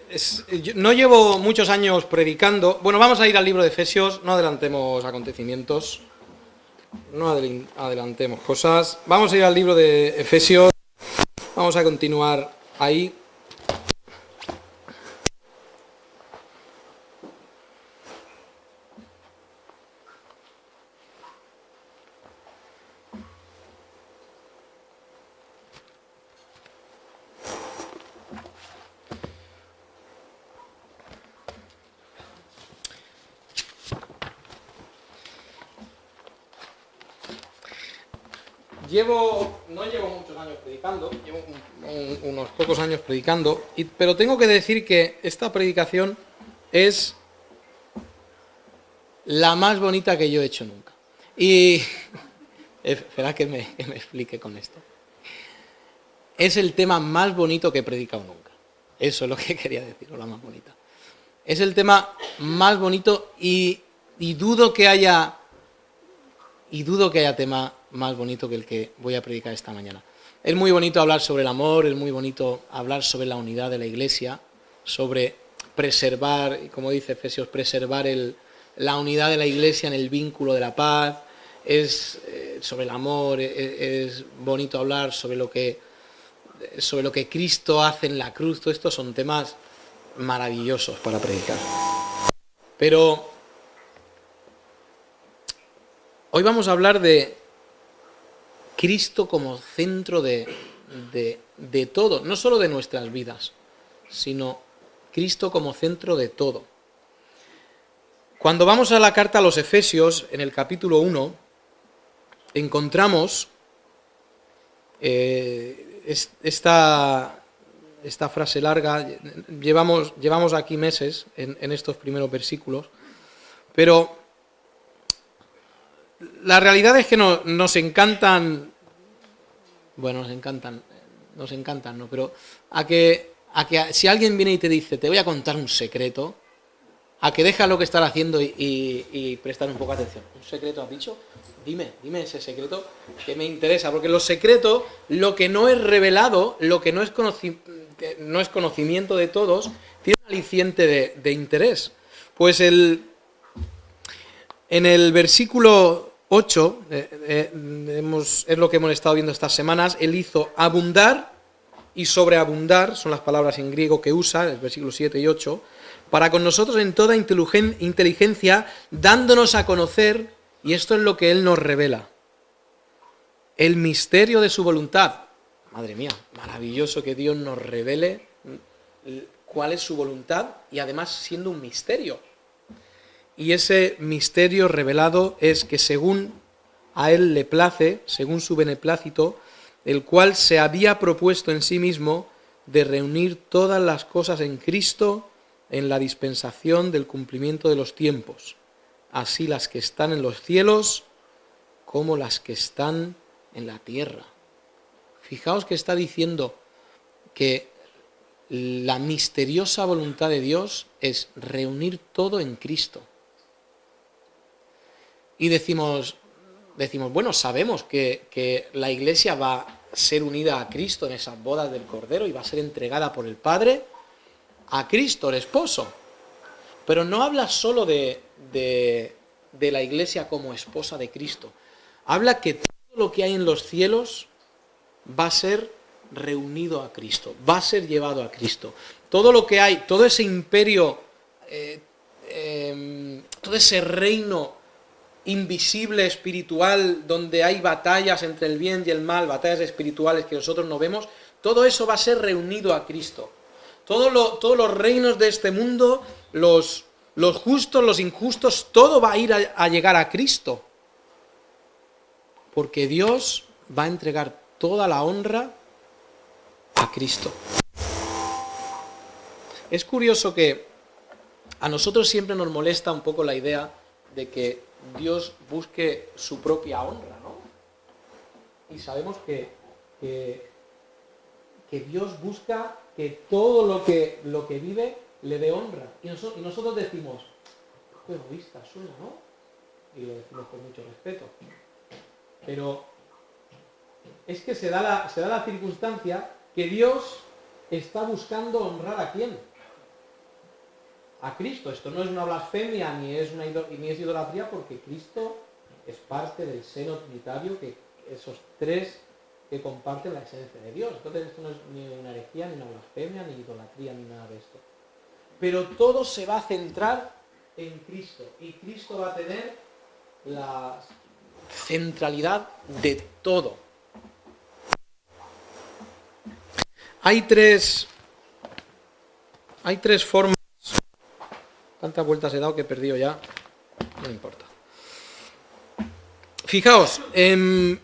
Yo no llevo muchos años predicando. Bueno, vamos a ir al libro de Efesios, no adelantemos acontecimientos, no adelantemos cosas. Vamos a ir al libro de Efesios, vamos a continuar ahí. No llevo muchos años predicando, llevo unos pocos años predicando, pero tengo que decir que esta predicación es la más bonita que yo he hecho nunca. Y espera que me explique con esto. Es el tema más bonito que he predicado nunca. Eso es lo que quería decir, la más bonita. Es el tema más bonito y dudo que haya tema más bonito que el que voy a predicar esta mañana. Es muy bonito hablar sobre el amor, es muy bonito hablar sobre la unidad de la Iglesia, sobre preservar, como dice Efesios, preservar la unidad de la Iglesia en el vínculo de la paz. Es sobre el amor, es bonito hablar sobre lo que Cristo hace en la cruz. Todo esto son temas maravillosos para predicar. Pero hoy vamos a hablar de Cristo como centro de todo, no solo de nuestras vidas, sino Cristo como centro de todo. Cuando vamos a la carta a los Efesios, en el capítulo 1, encontramos esta frase larga. Llevamos aquí meses en estos primeros versículos, pero la realidad es que nos encantan, ¿no? Pero a que si alguien viene y te dice, te voy a contar un secreto, a que deja lo que estás haciendo y prestar un poco de atención. ¿Un secreto has dicho? Dime ese secreto que me interesa, porque los secretos, lo que no es revelado, lo que no es conocimiento de todos, tiene un aliciente de interés. Pues en el versículo 8, es lo que hemos estado viendo estas semanas. Él hizo abundar y sobreabundar, son las palabras en griego que usa, el versículo 7 y 8, para con nosotros en toda inteligencia, dándonos a conocer, y esto es lo que Él nos revela, el misterio de su voluntad. Madre mía, maravilloso que Dios nos revele cuál es su voluntad, y además siendo un misterio. Y ese misterio revelado es que según a Él le place, según su beneplácito, el cual se había propuesto en sí mismo de reunir todas las cosas en Cristo en la dispensación del cumplimiento de los tiempos, así las que están en los cielos como las que están en la tierra. Fijaos que está diciendo que la misteriosa voluntad de Dios es reunir todo en Cristo. Y decimos, bueno, sabemos que la Iglesia va a ser unida a Cristo en esas bodas del Cordero y va a ser entregada por el Padre a Cristo, el esposo. Pero no habla solo de la Iglesia como esposa de Cristo. Habla que todo lo que hay en los cielos va a ser reunido a Cristo, va a ser llevado a Cristo. Todo lo que hay, todo ese imperio, todo ese reino invisible, espiritual, donde hay batallas entre el bien y el mal, batallas espirituales que nosotros no vemos, todo eso va a ser reunido a Cristo. Todos los reinos de este mundo, los justos, los injustos, todo va a ir a llegar a Cristo. Porque Dios va a entregar toda la honra a Cristo. Es curioso que a nosotros siempre nos molesta un poco la idea de que Dios busque su propia honra, ¿no? Y sabemos que Dios busca que todo lo que vive le dé honra. Y nosotros decimos, qué egoísta suena, ¿no? Y lo decimos con mucho respeto. Pero es que se da la circunstancia que Dios está buscando honrar ¿a quién? a Cristo. Esto no es una blasfemia ni es idolatría, porque Cristo es parte del seno trinitario, que esos tres que comparten la esencia de Dios. Entonces esto no es ni una herejía, ni una blasfemia, ni idolatría, ni nada de esto. Pero todo se va a centrar en Cristo, y Cristo va a tener la centralidad de todo. Hay tres formas. Tantas vueltas he dado que he perdido ya. No importa. Fijaos, el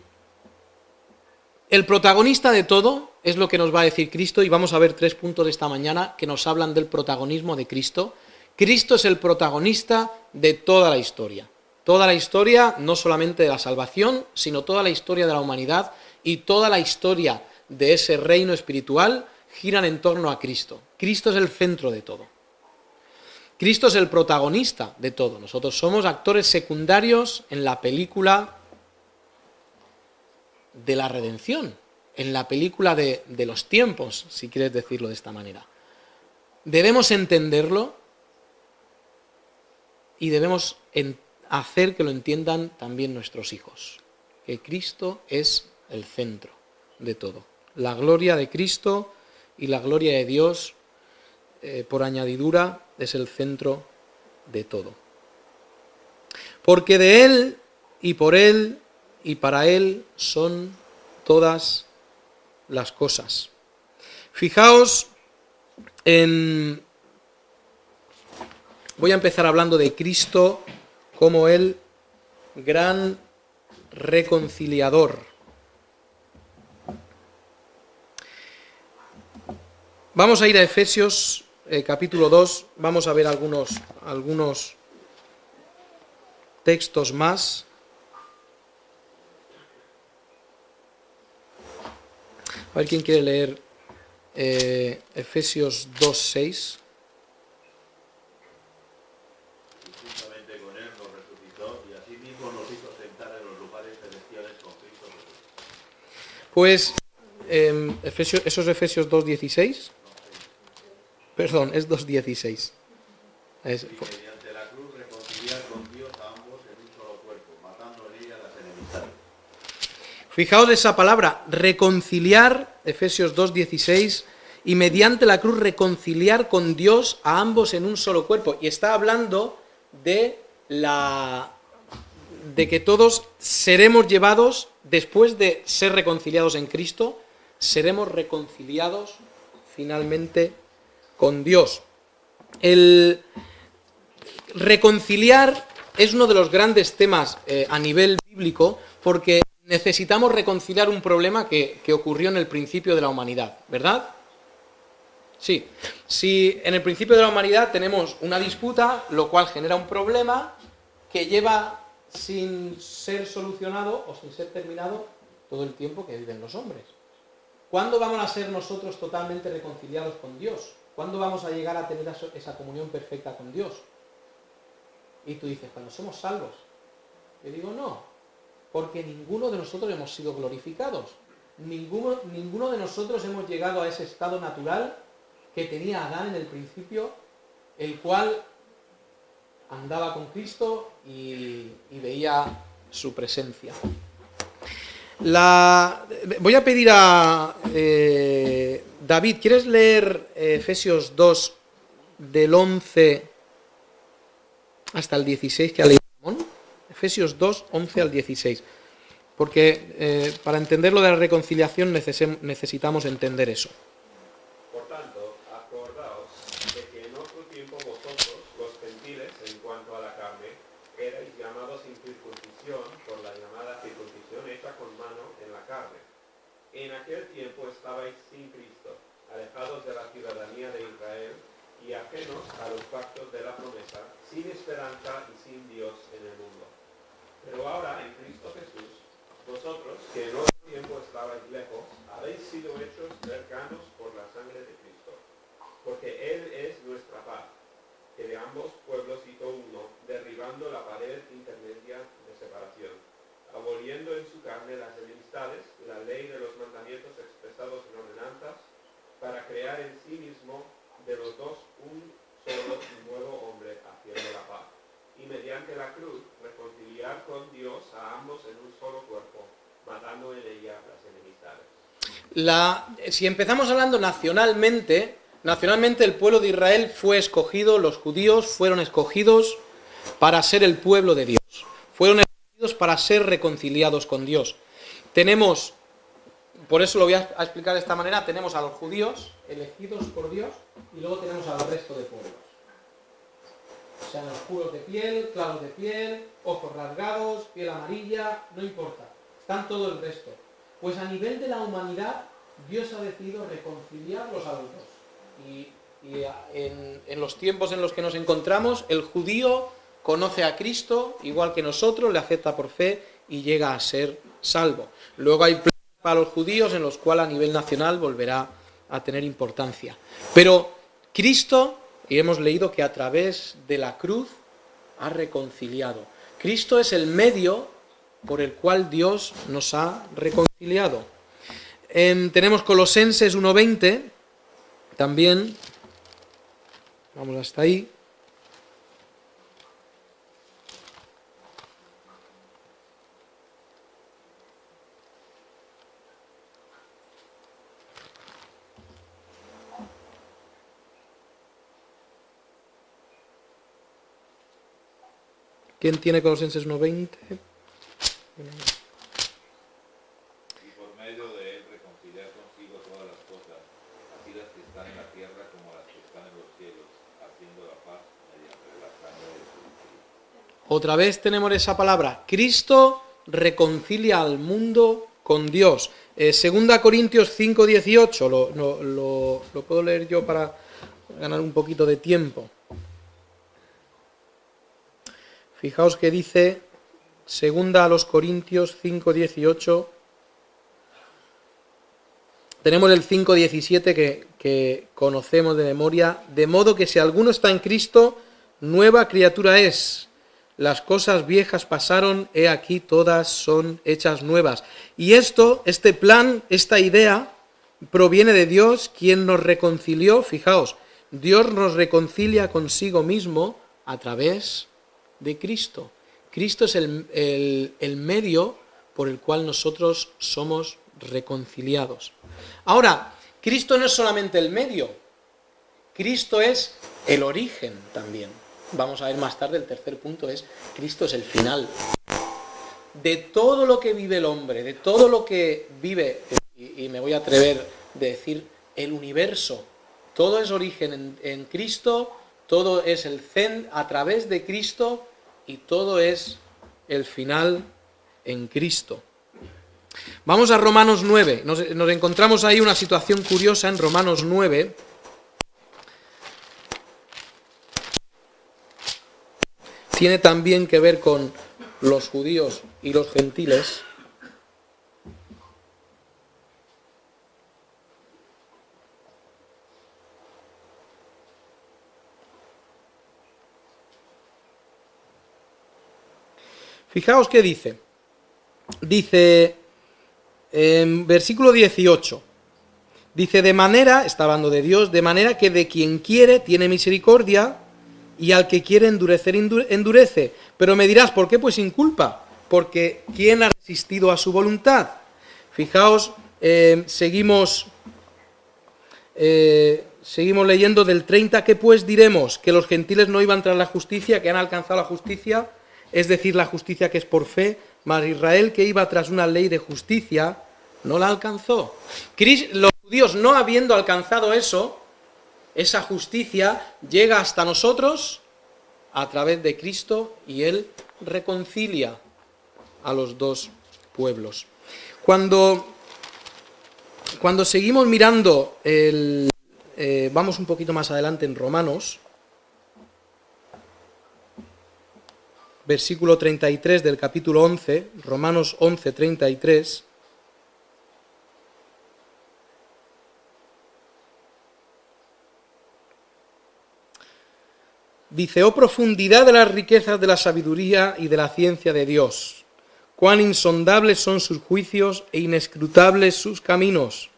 protagonista de todo es lo que nos va a decir Cristo, y vamos a ver 3 puntos de esta mañana que nos hablan del protagonismo de Cristo. Cristo es el protagonista de toda la historia. Toda la historia, no solamente de la salvación, sino toda la historia de la humanidad y toda la historia de ese reino espiritual giran en torno a Cristo. Cristo es el centro de todo. Cristo es el protagonista de todo. Nosotros somos actores secundarios en la película de la redención, en la película de los tiempos, si quieres decirlo de esta manera. Debemos entenderlo y debemos hacer que lo entiendan también nuestros hijos, que Cristo es el centro de todo. La gloria de Cristo y la gloria de Dios, por añadidura, es el centro de todo. Porque de Él y por Él y para Él son todas las cosas. Fijaos voy a empezar hablando de Cristo como el gran reconciliador. Vamos a ir a Efesios capítulo 2, vamos a ver algunos textos más. A ver quién quiere leer Efesios 2:6. Juntamente con él nos resucitó y asimismo nos hizo sentar en los lugares celestiales con Cristo Jesús. Pues eso es Efesios 2:16. Perdón, es 2:16. Y mediante la cruz reconciliar con Dios a ambos en un solo cuerpo, matando en ella las enemistades. Fijaos esa palabra, reconciliar, Efesios 2:16, y mediante la cruz reconciliar con Dios a ambos en un solo cuerpo. Y está hablando de que todos seremos llevados, después de ser reconciliados en Cristo, seremos reconciliados finalmente con Dios. El reconciliar es uno de los grandes temas a nivel bíblico, porque necesitamos reconciliar un problema que ocurrió en el principio de la humanidad, ¿verdad? Sí. Si en el principio de la humanidad tenemos una disputa, lo cual genera un problema que lleva sin ser solucionado o sin ser terminado todo el tiempo que viven los hombres. ¿Cuándo vamos a ser nosotros totalmente reconciliados con Dios? ¿Cuándo vamos a llegar a tener esa comunión perfecta con Dios? Y tú dices, cuando somos salvos. Yo digo, no, porque ninguno de nosotros hemos sido glorificados. Ninguno de nosotros hemos llegado a ese estado natural que tenía Adán en el principio, el cual andaba con Cristo y veía su presencia. Voy a pedir a David, ¿quieres leer Efesios 2 del 11 hasta el 16 que ha leído Ramón? Efesios 2, 11 al 16. Porque para entender lo de la reconciliación necesitamos entender eso. Por tanto, acordaos de que en otro tiempo vosotros, los gentiles, en cuanto a la carne, erais llamados sin circuncisión por la llamada circuncisión hecha con mano en la carne. En aquel tiempo estabais sin Cristo, alejados de la ciudadanía de Israel y ajenos a los pactos de la promesa, sin esperanza y sin Dios en el mundo. Pero ahora, en Cristo Jesús, vosotros, que en otro tiempo estabais lejos, habéis sido hechos cercanos por la sangre de Cristo, porque Él es nuestra paz, que de ambos pueblos hizo uno, derribando la pared intermedia de separación, aboliendo en su carne las enemistades, la ley de los mandamientos expresados en ordenanzas, para crear en sí mismo de los dos un solo y nuevo Si empezamos hablando nacionalmente el pueblo de Israel fue escogido, los judíos fueron escogidos para ser el pueblo de Dios. Fueron escogidos para ser reconciliados con Dios. Tenemos, por eso lo voy a explicar de esta manera, tenemos a los judíos elegidos por Dios y luego tenemos al resto de pueblos. Sean oscuros de piel, claros de piel, ojos rasgados, piel amarilla, no importa. Están todo el resto. Pues a nivel de la humanidad, Dios ha decidido reconciliarlos a los dos. Y en los tiempos en los que nos encontramos, el judío conoce a Cristo igual que nosotros, le acepta por fe y llega a ser salvo. Luego hay planes para los judíos en los cuales a nivel nacional volverá a tener importancia. Pero Cristo, y hemos leído que a través de la cruz ha reconciliado. Cristo es el medio por el cual Dios nos ha reconciliado. Tenemos Colosenses 1:20, también, vamos hasta ahí. ¿Quién tiene Colosenses 1:20? Y por medio de él reconciliar consigo todas las cosas, así las que están en la tierra como las que están en los cielos, haciendo la paz mediante la sangre de Jesucristo. Otra vez tenemos esa palabra. Cristo reconcilia al mundo con Dios. 2 Corintios 5:18, lo puedo leer yo para ganar un poquito de tiempo. Fijaos que dice 2 Corintios 5:18. Tenemos el 5:17 que conocemos de memoria. De modo que si alguno está en Cristo, nueva criatura es. Las cosas viejas pasaron, he aquí todas son hechas nuevas. Y este plan, esta idea, proviene de Dios, quien nos reconcilió. Fijaos, Dios nos reconcilia consigo mismo a través de Cristo. Cristo es el medio por el cual nosotros somos reconciliados. Ahora, Cristo no es solamente el medio, Cristo es el origen también. Vamos a ver más tarde, el tercer punto es, Cristo es el final. De todo lo que vive el hombre, de todo lo que vive, y me voy a atrever a decir, el universo, todo es origen en Cristo, todo es el zen a través de Cristo y todo es el final en Cristo. Vamos a Romanos 9. Nos encontramos ahí una situación curiosa en Romanos 9. Tiene también que ver con los judíos y los gentiles. Fijaos qué dice. Dice en versículo 18. Dice, de manera, está hablando de Dios, de manera que de quien quiere tiene misericordia y al que quiere endurecer, endurece. Pero me dirás, ¿por qué? Pues sin culpa. Porque ¿quién ha resistido a su voluntad? Fijaos, seguimos leyendo del 30, ¿qué pues diremos? Que los gentiles no iban tras la justicia, que han alcanzado la justicia, es decir, la justicia que es por fe, mas Israel que iba tras una ley de justicia, no la alcanzó. Los judíos no habiendo alcanzado eso, esa justicia llega hasta nosotros a través de Cristo y Él reconcilia a los dos pueblos. Cuando seguimos mirando, vamos un poquito más adelante en Romanos, versículo 33 del capítulo 11, Romanos 11, 33. Dice, oh profundidad de las riquezas de la sabiduría y de la ciencia de Dios, cuán insondables son sus juicios e inescrutables sus caminos.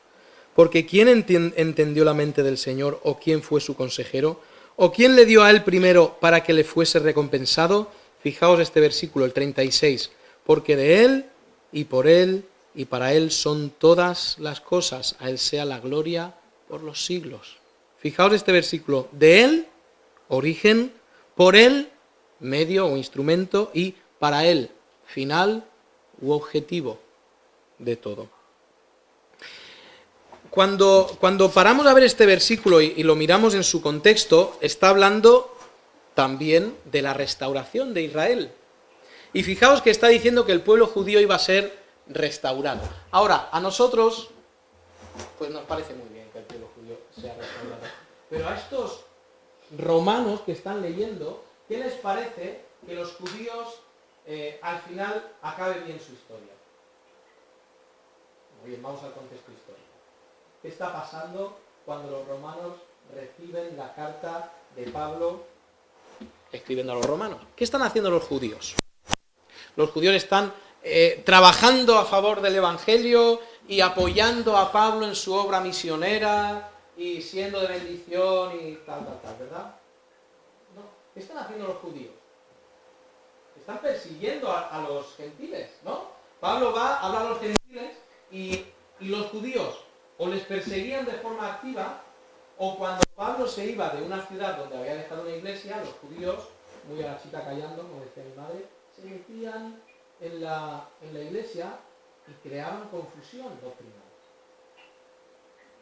Porque ¿quién entendió la mente del Señor, o quién fue su consejero, o quién le dio a él primero para que le fuese recompensado? Fijaos este versículo, el 36, porque de él, y por él, y para Él son todas las cosas. A Él sea la gloria por los siglos. Fijaos este versículo. De Él, origen, por Él, medio o instrumento, y para Él, final u objetivo de todo. Cuando paramos a ver este versículo y lo miramos en su contexto, está hablando también de la restauración de Israel. Y fijaos que está diciendo que el pueblo judío iba a ser restaurado. Ahora, a nosotros, pues nos parece muy bien que el pueblo judío sea restaurado. Pero a estos romanos que están leyendo, ¿qué les parece que los judíos al final acabe bien su historia? Muy bien, vamos al contexto histórico. ¿Qué está pasando cuando los romanos reciben la carta de Pablo escribiendo a los romanos? ¿Qué están haciendo los judíos? Los judíos están trabajando a favor del Evangelio y apoyando a Pablo en su obra misionera y siendo de bendición y tal, ¿verdad? No. ¿Qué están haciendo los judíos? Están persiguiendo a los gentiles, ¿no? Pablo va a hablar a los gentiles y los judíos o les perseguían de forma activa, o cuando Pablo se iba de una ciudad donde había dejado una iglesia, los judíos, muy a la chica callando, como decía mi madre, se metían en la iglesia y creaban confusión doctrinal.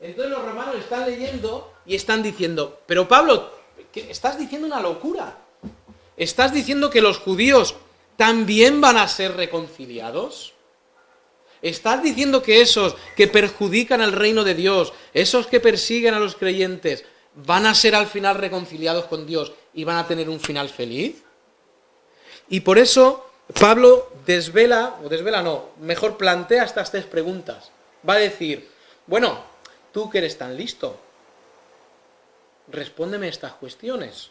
Entonces los romanos están leyendo y están diciendo, pero Pablo, estás diciendo una locura. ¿Estás diciendo que los judíos también van a ser reconciliados? ¿Estás diciendo que esos que perjudican al reino de Dios, esos que persiguen a los creyentes, van a ser al final reconciliados con Dios y van a tener un final feliz? Y por eso Pablo mejor plantea estas tres preguntas. Va a decir, bueno, tú que eres tan listo, respóndeme estas cuestiones.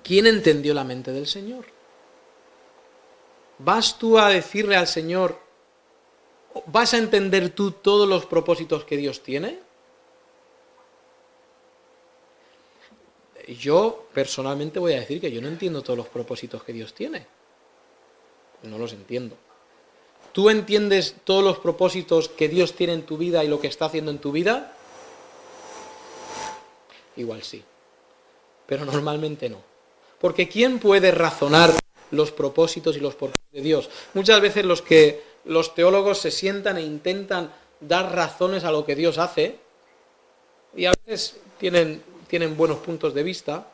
¿Quién entendió la mente del Señor? ¿Vas tú a decirle al Señor, vas a entender tú todos los propósitos que Dios tiene? Yo personalmente voy a decir que yo no entiendo todos los propósitos que Dios tiene. No los entiendo. ¿Tú entiendes todos los propósitos que Dios tiene en tu vida y lo que está haciendo en tu vida? Igual sí. Pero normalmente no. Porque ¿quién puede razonar los propósitos y los porqués de Dios? Muchas veces los teólogos se sientan e intentan dar razones a lo que Dios hace, y a veces tienen buenos puntos de vista,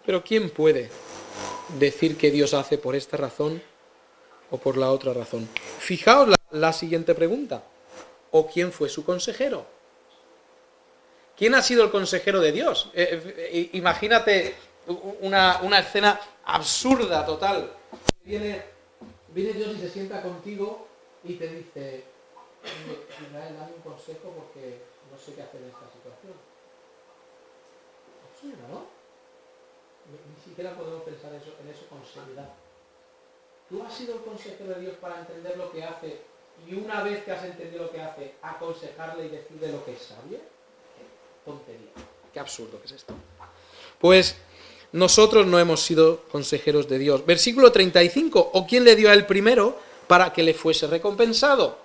pero ¿quién puede decir que Dios hace por esta razón o por la otra razón? Fijaos la siguiente pregunta. ¿O quién fue su consejero? ¿Quién ha sido el consejero de Dios? Imagínate una escena absurda, total. Viene Dios y se sienta contigo y te dice, Israel, dame un consejo porque no sé qué hacer en esta situación. Absurda, ¿no? Ni siquiera podemos pensar en eso con seriedad. ¿Tú has sido el consejero de Dios para entender lo que hace y una vez que has entendido lo que hace, aconsejarle y decirle lo que es sabio? Qué tontería. Qué absurdo que es esto. Pues nosotros no hemos sido consejeros de Dios. Versículo 35. ¿O quién le dio a él primero para que le fuese recompensado?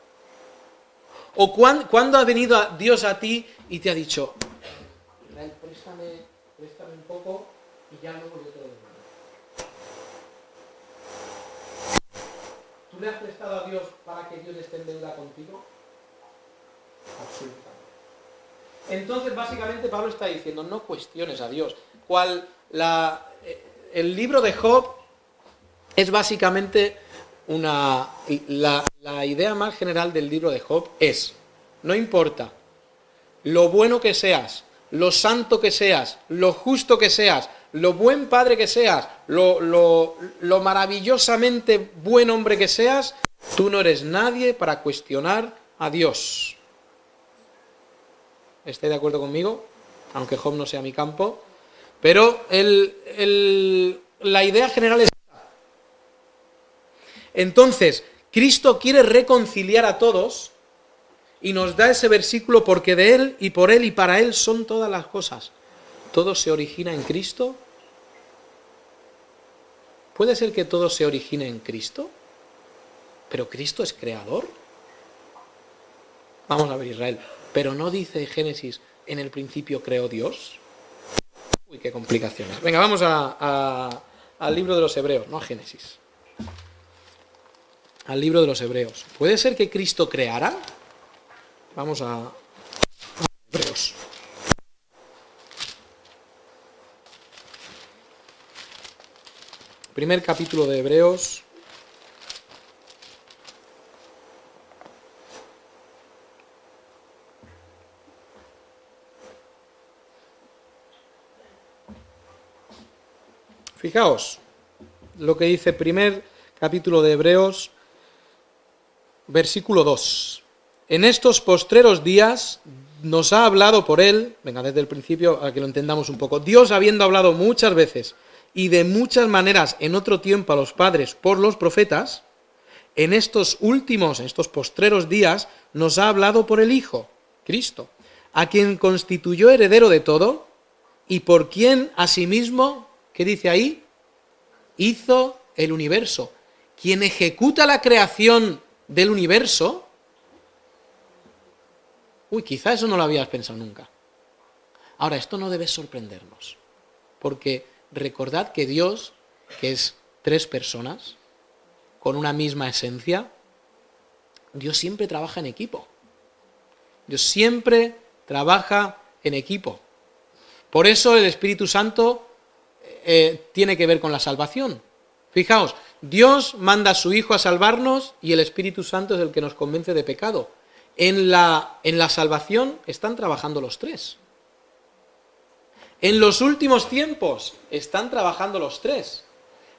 ¿O cuándo ha venido Dios a ti y te ha dicho, Israel, préstame un poco y ya luego yo te lo demando? ¿Tú le has prestado a Dios para que Dios esté en deuda contigo? Absolutamente. Entonces, básicamente, Pablo está diciendo, no cuestiones a Dios. El libro de Job es básicamente la idea más general del libro de Job es, no importa lo bueno que seas, lo santo que seas, lo justo que seas, lo buen padre que seas, lo maravillosamente buen hombre que seas, tú no eres nadie para cuestionar a Dios. ¿Estáis de acuerdo conmigo? Aunque Job no sea mi campo. Pero la idea general es esta. Entonces, Cristo quiere reconciliar a todos y nos da ese versículo porque de Él y por Él y para Él son todas las cosas. ¿Todo se origina en Cristo? ¿Puede ser que todo se origine en Cristo? ¿Pero Cristo es creador? Vamos a ver Israel. Pero no dice Génesis, en el principio creó Dios. Uy, qué complicaciones. Venga, vamos al libro de los Hebreos, no a Génesis. Al libro de los Hebreos. ¿Puede ser que Cristo creara? Vamos a Hebreos. Primer capítulo de Hebreos. Fijaos lo que dice primer capítulo de Hebreos, versículo 2. En estos postreros días nos ha hablado por él, venga, desde el principio a que lo entendamos un poco, Dios habiendo hablado muchas veces y de muchas maneras en otro tiempo a los padres por los profetas, en estos últimos, en estos postreros días, nos ha hablado por el Hijo, Cristo, a quien constituyó heredero de todo y por quien asimismo, ¿qué dice ahí? Hizo el universo. Quien ejecuta la creación del universo. Uy, quizá eso no lo habías pensado nunca. Ahora, esto no debe sorprendernos, porque recordad que Dios, que es 3 personas, con una misma esencia, Dios siempre trabaja en equipo. Dios siempre trabaja en equipo. Por eso el Espíritu Santo tiene que ver con la salvación. Fijaos, Dios manda a su Hijo a salvarnos y el Espíritu Santo es el que nos convence de pecado. En la salvación están trabajando los 3. En los últimos tiempos están trabajando los 3.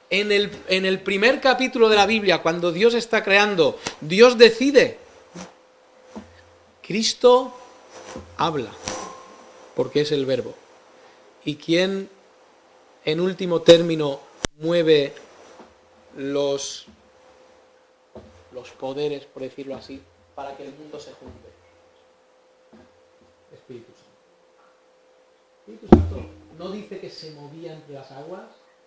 En el primer capítulo de la Biblia, cuando Dios está creando, Dios decide. Cristo habla, porque es el verbo. ¿Y quién, en último término, mueve los poderes, por decirlo así, para que el mundo se junte? Espíritu Santo. Espíritu Santo no dice que se movía entre las aguas,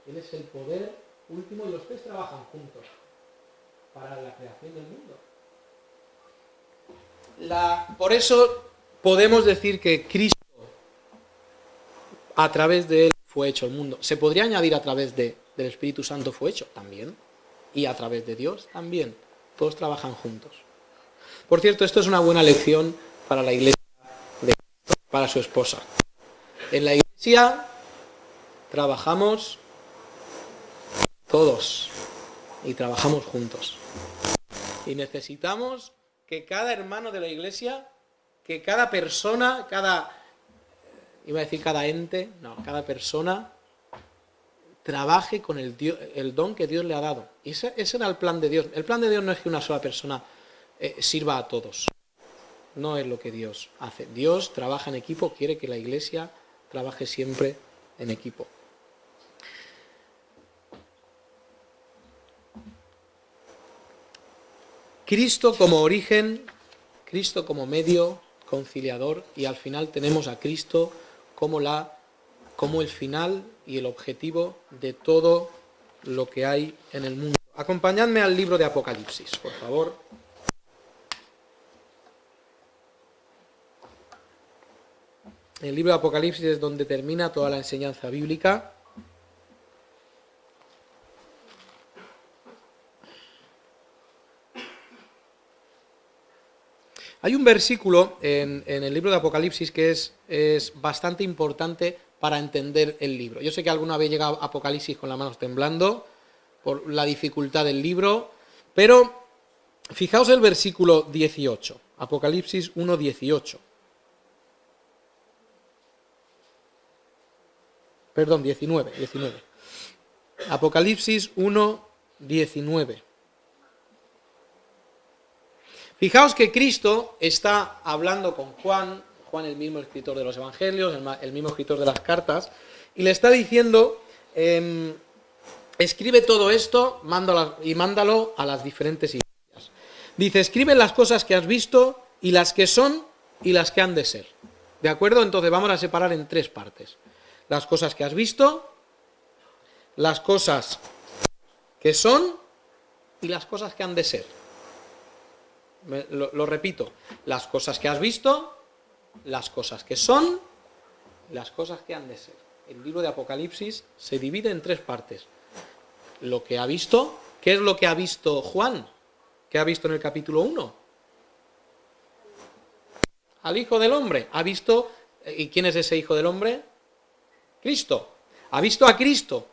Él es el poder último y los 3 trabajan juntos para la creación del mundo. Por eso podemos decir que Cristo, a través de Él fue hecho el mundo. Se podría añadir a través del Espíritu Santo fue hecho también, y a través de Dios también. Todos trabajan juntos. Por cierto, esto es una buena lección para la iglesia de Cristo, para su esposa. En la iglesia trabajamos todos y trabajamos juntos. Y necesitamos que cada hermano de la iglesia, que cada persona, cada ente, cada persona trabaje con el don que Dios le ha dado. Y ese era el plan de Dios. El plan de Dios no es que una sola persona sirva a todos. No es lo que Dios hace. Dios trabaja en equipo, quiere que la iglesia trabaje siempre en equipo. Cristo como origen, Cristo como medio conciliador, y al final tenemos a Cristo como el final y el objetivo de todo lo que hay en el mundo. Acompañadme al libro de Apocalipsis, por favor. El libro de Apocalipsis es donde termina toda la enseñanza bíblica. Hay un versículo en el libro de Apocalipsis que es bastante importante para entender el libro. Yo sé que alguno habéis llegado a Apocalipsis con las manos temblando por la dificultad del libro, pero fijaos el versículo 18, Apocalipsis 1:18. Perdón, 19. Apocalipsis 1:19. Fijaos que Cristo está hablando con Juan el mismo escritor de los evangelios, el mismo escritor de las cartas, y le está diciendo, escribe todo esto y mándalo a las diferentes iglesias. Dice, escribe las cosas que has visto y las que son y las que han de ser. ¿De acuerdo? Entonces vamos a separar en 3 partes. Las cosas que has visto, las cosas que son y las cosas que han de ser. Lo repito, las cosas que has visto, las cosas que son, las cosas que han de ser. El libro de Apocalipsis se divide en 3 partes. Lo que ha visto, ¿qué es lo que ha visto Juan? ¿Qué ha visto en el capítulo 1? Al Hijo del Hombre. Ha visto, ¿y quién es ese Hijo del Hombre? Cristo. Ha visto a Cristo.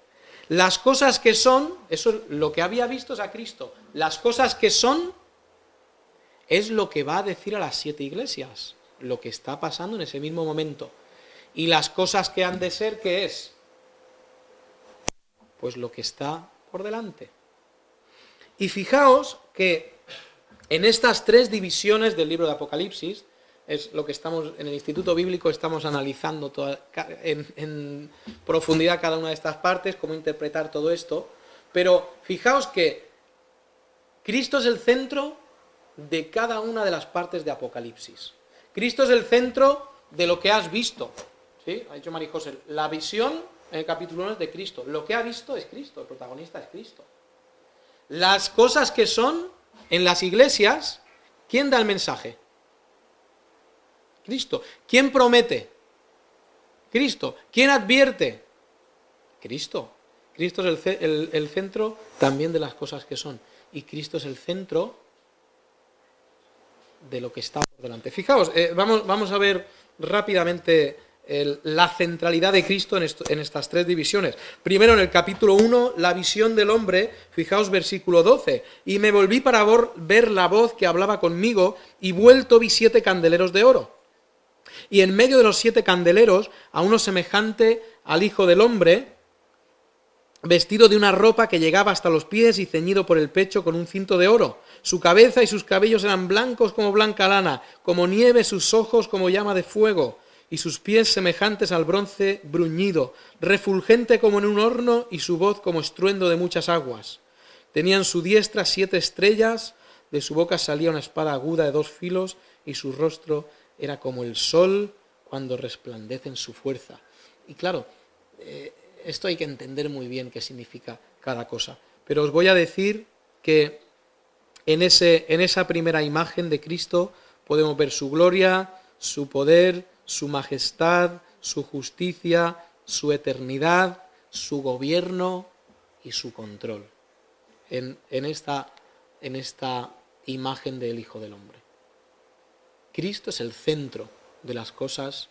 Las cosas que son, eso lo que había visto es a Cristo. Las cosas que son es lo que va a decir a las 7 iglesias, lo que está pasando en ese mismo momento. Y las cosas que han de ser, ¿qué es? Pues lo que está por delante. Y fijaos que en estas 3 divisiones del libro de Apocalipsis, es lo que estamos en el Instituto Bíblico, estamos analizando en profundidad cada una de estas partes, cómo interpretar todo esto, pero fijaos que Cristo es el centro de cada una de las partes de Apocalipsis. Cristo es el centro de lo que has visto. ¿Sí? Ha dicho María José, la visión en el capítulo 1 es de Cristo. Lo que ha visto es Cristo, el protagonista es Cristo. Las cosas que son en las iglesias, ¿quién da el mensaje? Cristo. ¿Quién promete? Cristo. ¿Quién advierte? Cristo. Cristo es el centro también de las cosas que son. Y Cristo es el centro de lo que está por delante. Fijaos, vamos a ver rápidamente la centralidad de Cristo en estas 3 divisiones. Primero, en el capítulo 1, la visión del hombre, fijaos versículo 12. Y me volví para ver la voz que hablaba conmigo, y vuelto vi 7 candeleros de oro. Y en medio de los 7 candeleros, a uno semejante al Hijo del Hombre, vestido de una ropa que llegaba hasta los pies y ceñido por el pecho con un cinto de oro. Su cabeza y sus cabellos eran blancos como blanca lana, como nieve, sus ojos como llama de fuego, y sus pies semejantes al bronce bruñido, refulgente como en un horno, y su voz como estruendo de muchas aguas. Tenía en su diestra 7 estrellas, de su boca salía una espada aguda de 2 filos, y su rostro era como el sol cuando resplandece en su fuerza. Y claro, esto hay que entender muy bien qué significa cada cosa. Pero os voy a decir que en esa primera imagen de Cristo podemos ver su gloria, su poder, su majestad, su justicia, su eternidad, su gobierno y su control. En esta imagen del Hijo del Hombre. Cristo es el centro de las cosas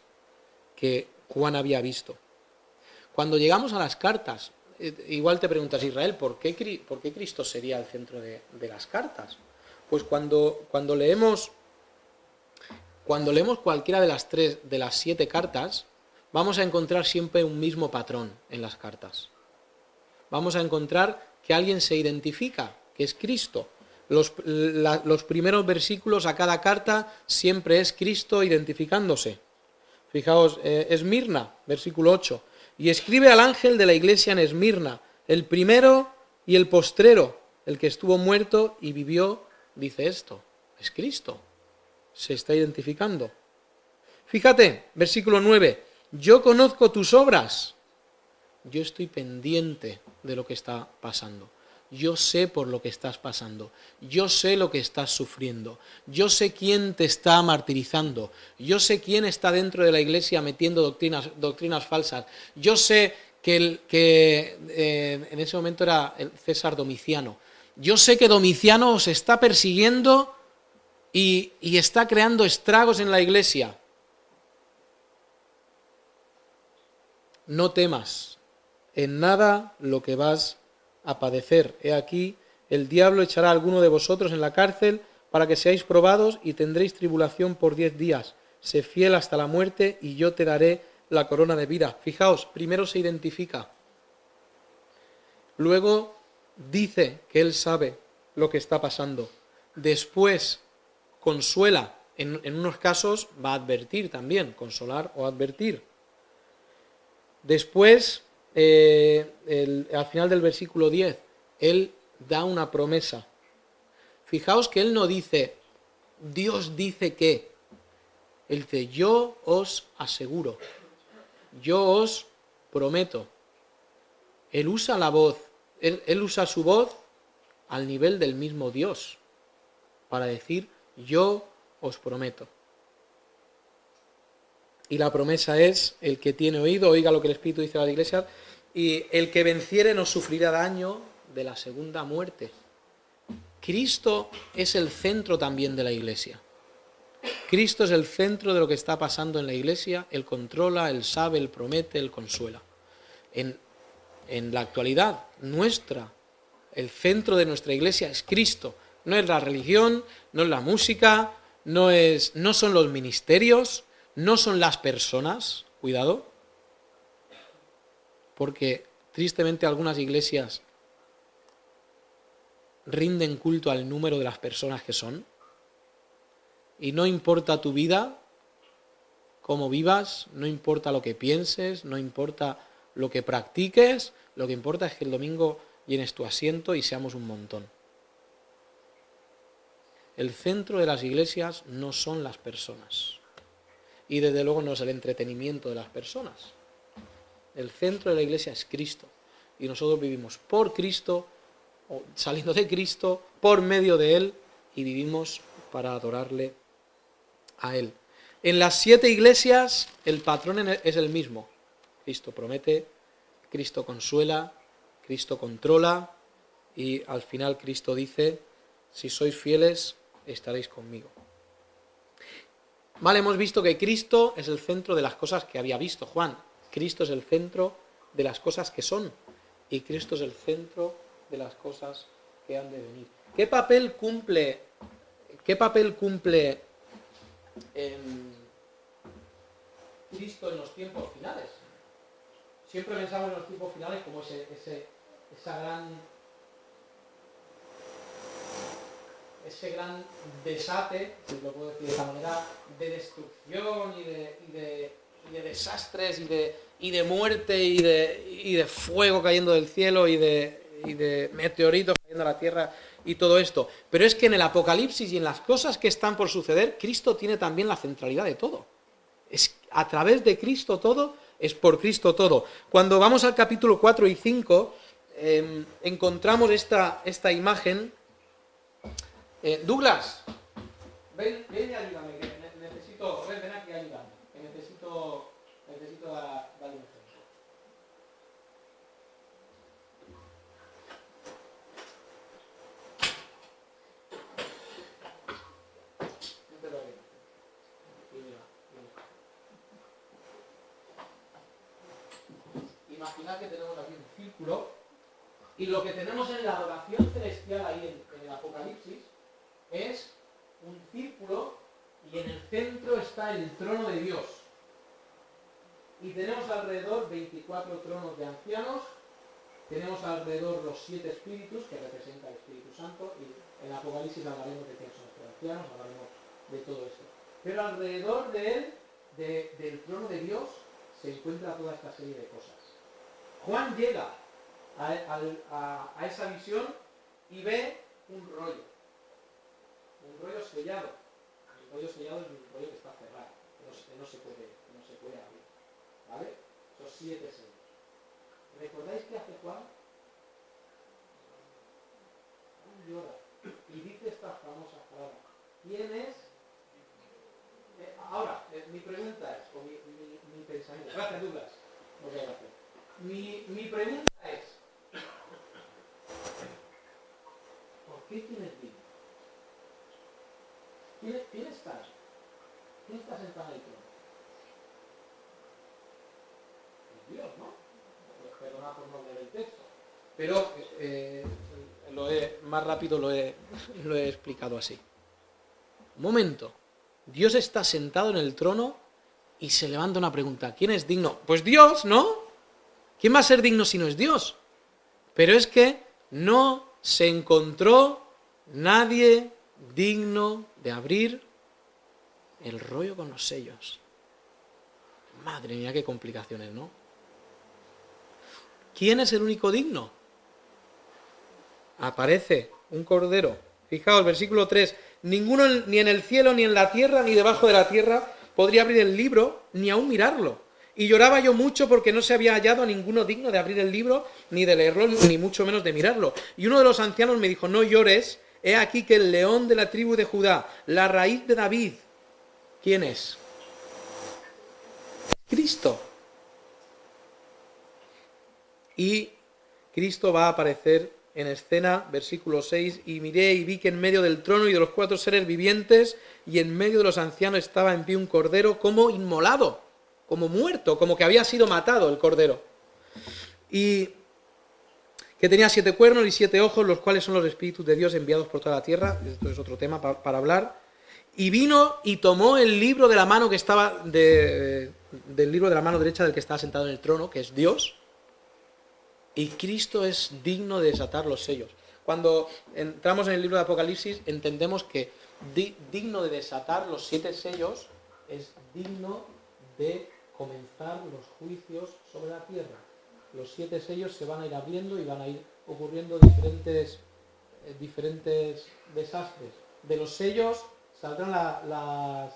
que Juan había visto. Cuando llegamos a las cartas, igual te preguntas, Israel, ¿por qué Cristo sería el centro de las cartas? Pues cuando leemos cualquiera de las 7 cartas, vamos a encontrar siempre un mismo patrón en las cartas. Vamos a encontrar que alguien se identifica, que es Cristo. Los primeros versículos a cada carta siempre es Cristo identificándose. Fijaos, Esmirna, versículo 8. Y escribe al ángel de la iglesia en Esmirna, el primero y el postrero, el que estuvo muerto y vivió, dice esto. Es Cristo. Se está identificando. Fíjate, versículo 9. Yo conozco tus obras. Yo estoy pendiente de lo que está pasando. Yo sé por lo que estás pasando. Yo sé lo que estás sufriendo. Yo sé quién te está martirizando. Yo sé quién está dentro de la iglesia metiendo doctrinas falsas. Yo sé que en ese momento era el César Domiciano. Yo sé que Domiciano os está persiguiendo y está creando estragos en la iglesia. No temas en nada lo que vas a padecer. He aquí, el diablo echará a alguno de vosotros en la cárcel para que seáis probados y tendréis tribulación por 10 días. Sé fiel hasta la muerte y yo te daré la corona de vida. Fijaos, primero se identifica. Luego dice que él sabe lo que está pasando. Después consuela. En unos casos va a advertir también, consolar o advertir. Después, al final del versículo 10, él da una promesa. Fijaos que él no dice, Dios dice que. Él dice, yo os aseguro, yo os prometo. Él usa la voz, él usa su voz al nivel del mismo Dios, para decir, yo os prometo. Y la promesa es, el que tiene oído, oiga lo que el Espíritu dice a las iglesias, y el que venciere no sufrirá daño de la segunda muerte. Cristo es el centro también de la iglesia. Cristo es el centro de lo que está pasando en la iglesia. Él controla, Él sabe, Él promete, Él consuela. En la actualidad nuestra, el centro de nuestra iglesia es Cristo. No es la religión, no es la música, no son los ministerios, no son las personas. Cuidado, porque tristemente algunas iglesias rinden culto al número de las personas que son, y no importa tu vida, cómo vivas, no importa lo que pienses, no importa lo que practiques, lo que importa es que el domingo llenes tu asiento y seamos un montón. El centro de las iglesias no son las personas, y desde luego no es el entretenimiento de las personas. El centro de la iglesia es Cristo, y nosotros vivimos por Cristo, o saliendo de Cristo, por medio de Él, y vivimos para adorarle a Él. En las 7 iglesias el patrón es el mismo. Cristo promete, Cristo consuela, Cristo controla, y al final Cristo dice, si sois fieles, estaréis conmigo. Vale, hemos visto que Cristo es el centro de las cosas que había visto Juan. Cristo es el centro de las cosas que son, y Cristo es el centro de las cosas que han de venir. ¿Qué papel cumple Cristo en los tiempos finales? Siempre pensamos en los tiempos finales como ese gran desate, si lo puedo decir de esa manera, de destrucción y de desastres y de muerte y de fuego cayendo del cielo y de meteoritos cayendo a la tierra y todo esto. Pero es que en el Apocalipsis y en las cosas que están por suceder, Cristo tiene también la centralidad de todo. Es a través de Cristo todo, es por Cristo todo. Cuando vamos al capítulo 4 y 5, encontramos esta imagen. Douglas, ven y ayúdame, que necesito, ven aquí, ayúdame, que necesito darle un ejemplo. Imaginad que tenemos aquí un círculo, y lo que tenemos en la adoración celestial ahí en el Apocalipsis es un círculo, y en el centro está el trono de Dios. Y tenemos alrededor 24 tronos de ancianos, tenemos alrededor los 7 espíritus, que representan el Espíritu Santo, y en el Apocalipsis hablaremos de quiénes son estos ancianos, hablaremos de todo esto. Pero alrededor de él, del trono de Dios, se encuentra toda esta serie de cosas. Juan llega a esa visión y ve un rollo sellado. El rollo sellado es un rollo que está cerrado, que no se puede abrir, ¿vale? Esos 7 sellos. ¿Recordáis qué hace Juan? Juan llora y dice estas famosas palabras. ¿Quién es? Ahora, mi pregunta es, o mi pensamiento. Gracias, Douglas. Muchas gracias. Mi pregunta es, ¿por qué quién es digno? ¿Quién está? ¿Quién está sentado en el trono? Es Dios, ¿no? Perdona por no leer el texto. Pero más rápido lo he explicado así. Un momento. Dios está sentado en el trono y se levanta una pregunta. ¿Quién es digno? Pues Dios, ¿no? ¿Quién va a ser digno si no es Dios? Pero es que no se encontró nadie digno de abrir el rollo con los sellos. Madre mía, qué complicaciones, ¿no? ¿Quién es el único digno? Aparece un cordero. Fijaos, versículo 3. Ninguno ni en el cielo, ni en la tierra, ni debajo de la tierra podría abrir el libro, ni aún mirarlo. Y lloraba yo mucho porque no se había hallado a ninguno digno de abrir el libro, ni de leerlo, ni mucho menos de mirarlo. Y uno de los ancianos me dijo, no llores, He aquí que el león de la tribu de Judá, la raíz de David, ¿quién es? Cristo. Y Cristo va a aparecer en escena, versículo 6, y miré y vi que en medio del trono y de los 4 seres vivientes y en medio de los ancianos estaba en pie un cordero como inmolado, como muerto, como que había sido matado el cordero. Y que tenía 7 cuernos y 7 ojos, los cuales son los espíritus de Dios enviados por toda la tierra. Esto es otro tema para hablar. Y vino y tomó el libro de la mano que estaba, del libro de la mano derecha del que estaba sentado en el trono, que es Dios. Y Cristo es digno de desatar los sellos. Cuando entramos en el libro de Apocalipsis, entendemos que digno de desatar los 7 sellos es digno de comenzar los juicios sobre la tierra. Los 7 sellos se van a ir abriendo y van a ir ocurriendo diferentes desastres. De los sellos saldrán las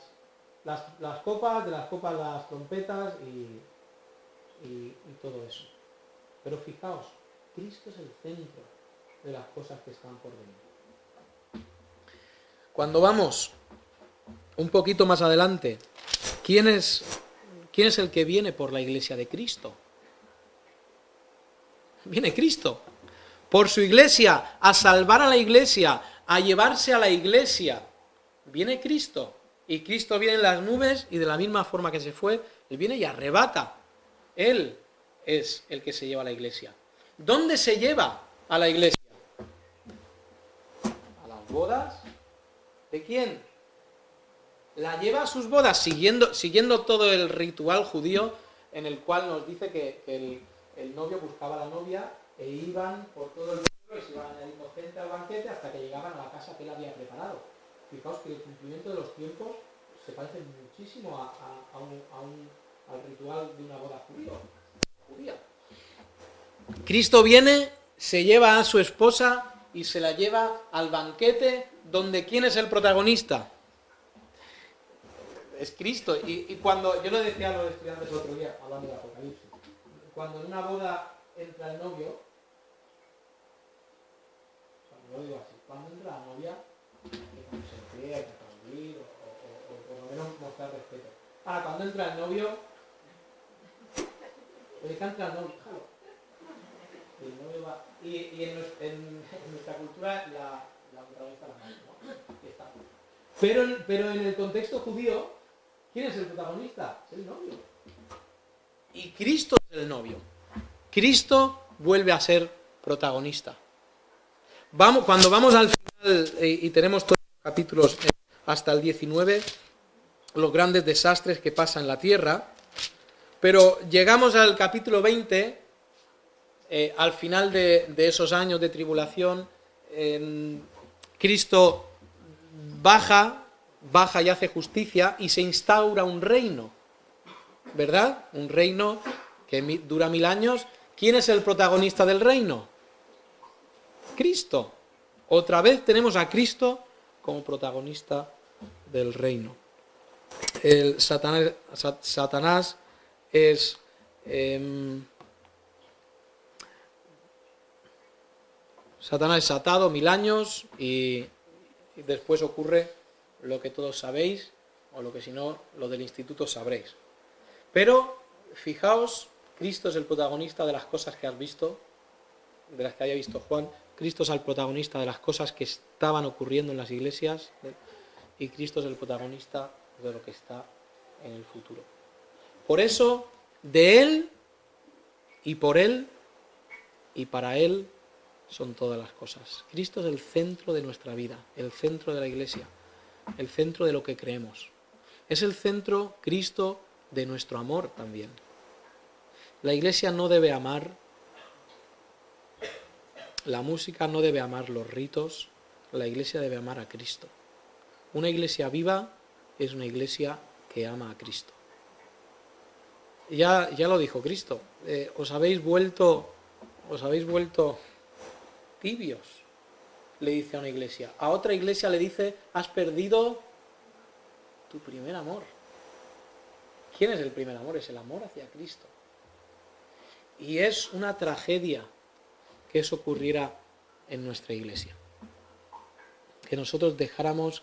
copas, de las copas las trompetas y todo eso. Pero fijaos, Cristo es el centro de las cosas que están por venir. Cuando vamos un poquito más adelante, ¿quién es el que viene por la iglesia de Cristo? Viene Cristo. Por su iglesia, a salvar a la iglesia, a llevarse a la iglesia. Viene Cristo. Y Cristo viene en las nubes y de la misma forma que se fue, Él viene y arrebata. Él es el que se lleva a la iglesia. ¿Dónde se lleva a la iglesia? A las bodas. ¿De quién? La lleva a sus bodas, siguiendo todo el ritual judío en el cual nos dice que el novio buscaba a la novia e iban por todo el pueblo y se iban añadiendo gente al banquete hasta que llegaban a la casa que él había preparado. Fijaos que el cumplimiento de los tiempos se parece muchísimo al ritual de una boda judía. Cristo viene, se lleva a su esposa y se la lleva al banquete donde ¿quién es el protagonista? Es Cristo. Y cuando, yo lo decía a los estudiantes el otro día, hablando de Apocalipsis, cuando en una boda entra el novio, lo digo así, cuando entra la novia, que se emplea, hay que aplaudir o por lo menos mostrar respeto. Ahora, cuando entra el novio, oye, que entra el novio, déjalo. Y el novio va. Y en nuestra cultura la protagonista la madre, ¿no? Está. Pero en el contexto judío, ¿quién es el protagonista? Es el novio. Y Cristo es el novio. Cristo vuelve a ser protagonista. Cuando vamos al final y tenemos todos los capítulos hasta el 19, los grandes desastres que pasan en la tierra, pero llegamos al capítulo 20, al final de esos años de tribulación, Cristo baja y hace justicia y se instaura un reino, ¿verdad? Un reino que dura 1000 años. ¿Quién es el protagonista del reino? Cristo. Otra vez tenemos a Cristo como protagonista del reino. Satanás es atado 1000 años y después ocurre lo que todos sabéis, o lo que si no, lo del instituto sabréis. Pero, fijaos, Cristo es el protagonista de las cosas que has visto, de las que haya visto Juan. Cristo es el protagonista de las cosas que estaban ocurriendo en las iglesias, y Cristo es el protagonista de lo que está en el futuro. Por eso, de Él, y por Él, y para Él, son todas las cosas. Cristo es el centro de nuestra vida, el centro de la iglesia, el centro de lo que creemos. Es el centro, Cristo, de nuestro amor también. La iglesia no debe amar la música, no debe amar los ritos, la iglesia debe amar a Cristo. Una iglesia viva es una iglesia que ama a Cristo. Ya lo dijo Cristo, os habéis vuelto tibios, le dice a una iglesia. A otra iglesia le dice, has perdido tu primer amor. ¿Quién es el primer amor? Es el amor hacia Cristo. Y es una tragedia que eso ocurriera en nuestra iglesia. que nosotros dejáramos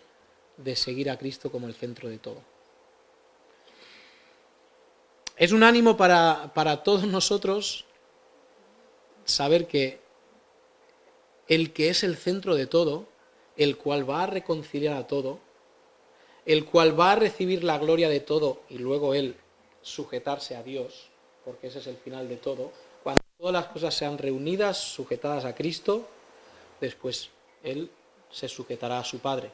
de seguir a Cristo como el centro de todo. Es un ánimo para todos nosotros saber que el que es el centro de todo, el cual va a reconciliar a todo, el cual va a recibir la gloria de todo y luego él sujetarse a Dios, porque ese es el final de todo, cuando todas las cosas sean reunidas, sujetadas a Cristo, después él se sujetará a su Padre.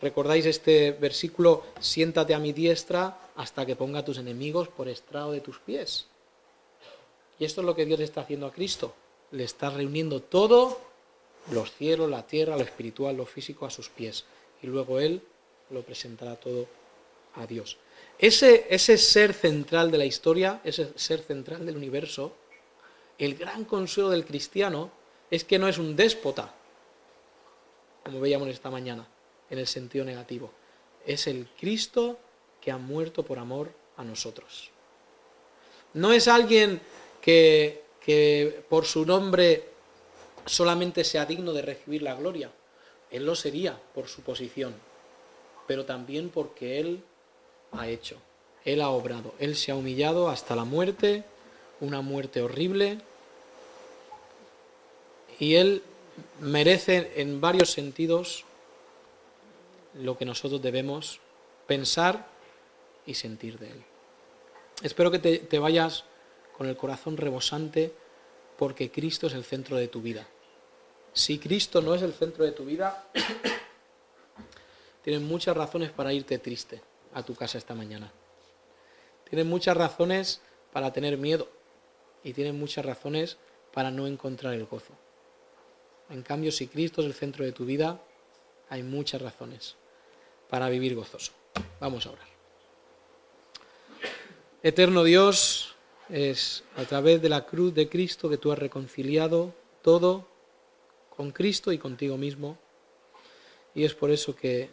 ¿Recordáis este versículo? Siéntate a mi diestra hasta que ponga a tus enemigos por estrado de tus pies. Y esto es lo que Dios está haciendo a Cristo. Le está reuniendo todo, los cielos, la tierra, lo espiritual, lo físico, a sus pies. Y luego él lo presentará todo a Dios. Ese ser central de la historia, ese ser central del universo, el gran consuelo del cristiano es que no es un déspota, como veíamos esta mañana, en el sentido negativo. Es el Cristo que ha muerto por amor a nosotros. No es alguien que por su nombre solamente sea digno de recibir la gloria. Él lo sería por su posición, pero también porque Él ha hecho, Él ha obrado, Él se ha humillado hasta la muerte, una muerte horrible, y Él merece en varios sentidos lo que nosotros debemos pensar y sentir de Él. Espero que te vayas con el corazón rebosante porque Cristo es el centro de tu vida. Si Cristo no es el centro de tu vida, tienes muchas razones para irte triste a tu casa esta mañana. Tienes muchas razones para tener miedo y tienes muchas razones para no encontrar el gozo. En cambio, si Cristo es el centro de tu vida, hay muchas razones para vivir gozoso. Vamos a orar. Eterno Dios, es a través de la cruz de Cristo que tú has reconciliado todo con Cristo y contigo mismo. Y es por eso que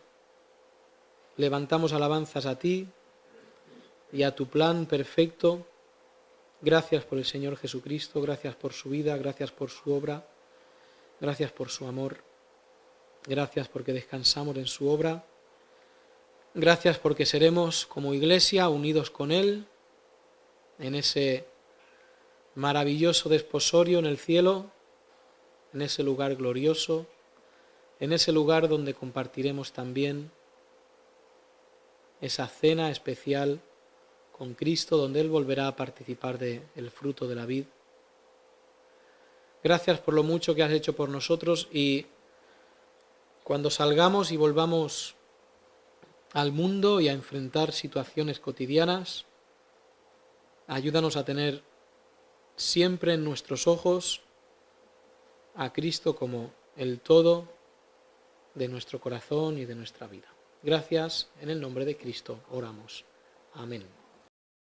levantamos alabanzas a ti y a tu plan perfecto. Gracias por el Señor Jesucristo, gracias por su vida, gracias por su obra, gracias por su amor, gracias porque descansamos en su obra, gracias porque seremos como iglesia unidos con Él en ese maravilloso desposorio en el cielo, en ese lugar glorioso, en ese lugar donde compartiremos también esa cena especial con Cristo, donde Él volverá a participar del fruto de la vid. Gracias por lo mucho que has hecho por nosotros y cuando salgamos y volvamos al mundo y a enfrentar situaciones cotidianas, ayúdanos a tener siempre en nuestros ojos a Cristo como el todo de nuestro corazón y de nuestra vida. Gracias, en el nombre de Cristo oramos. Amén.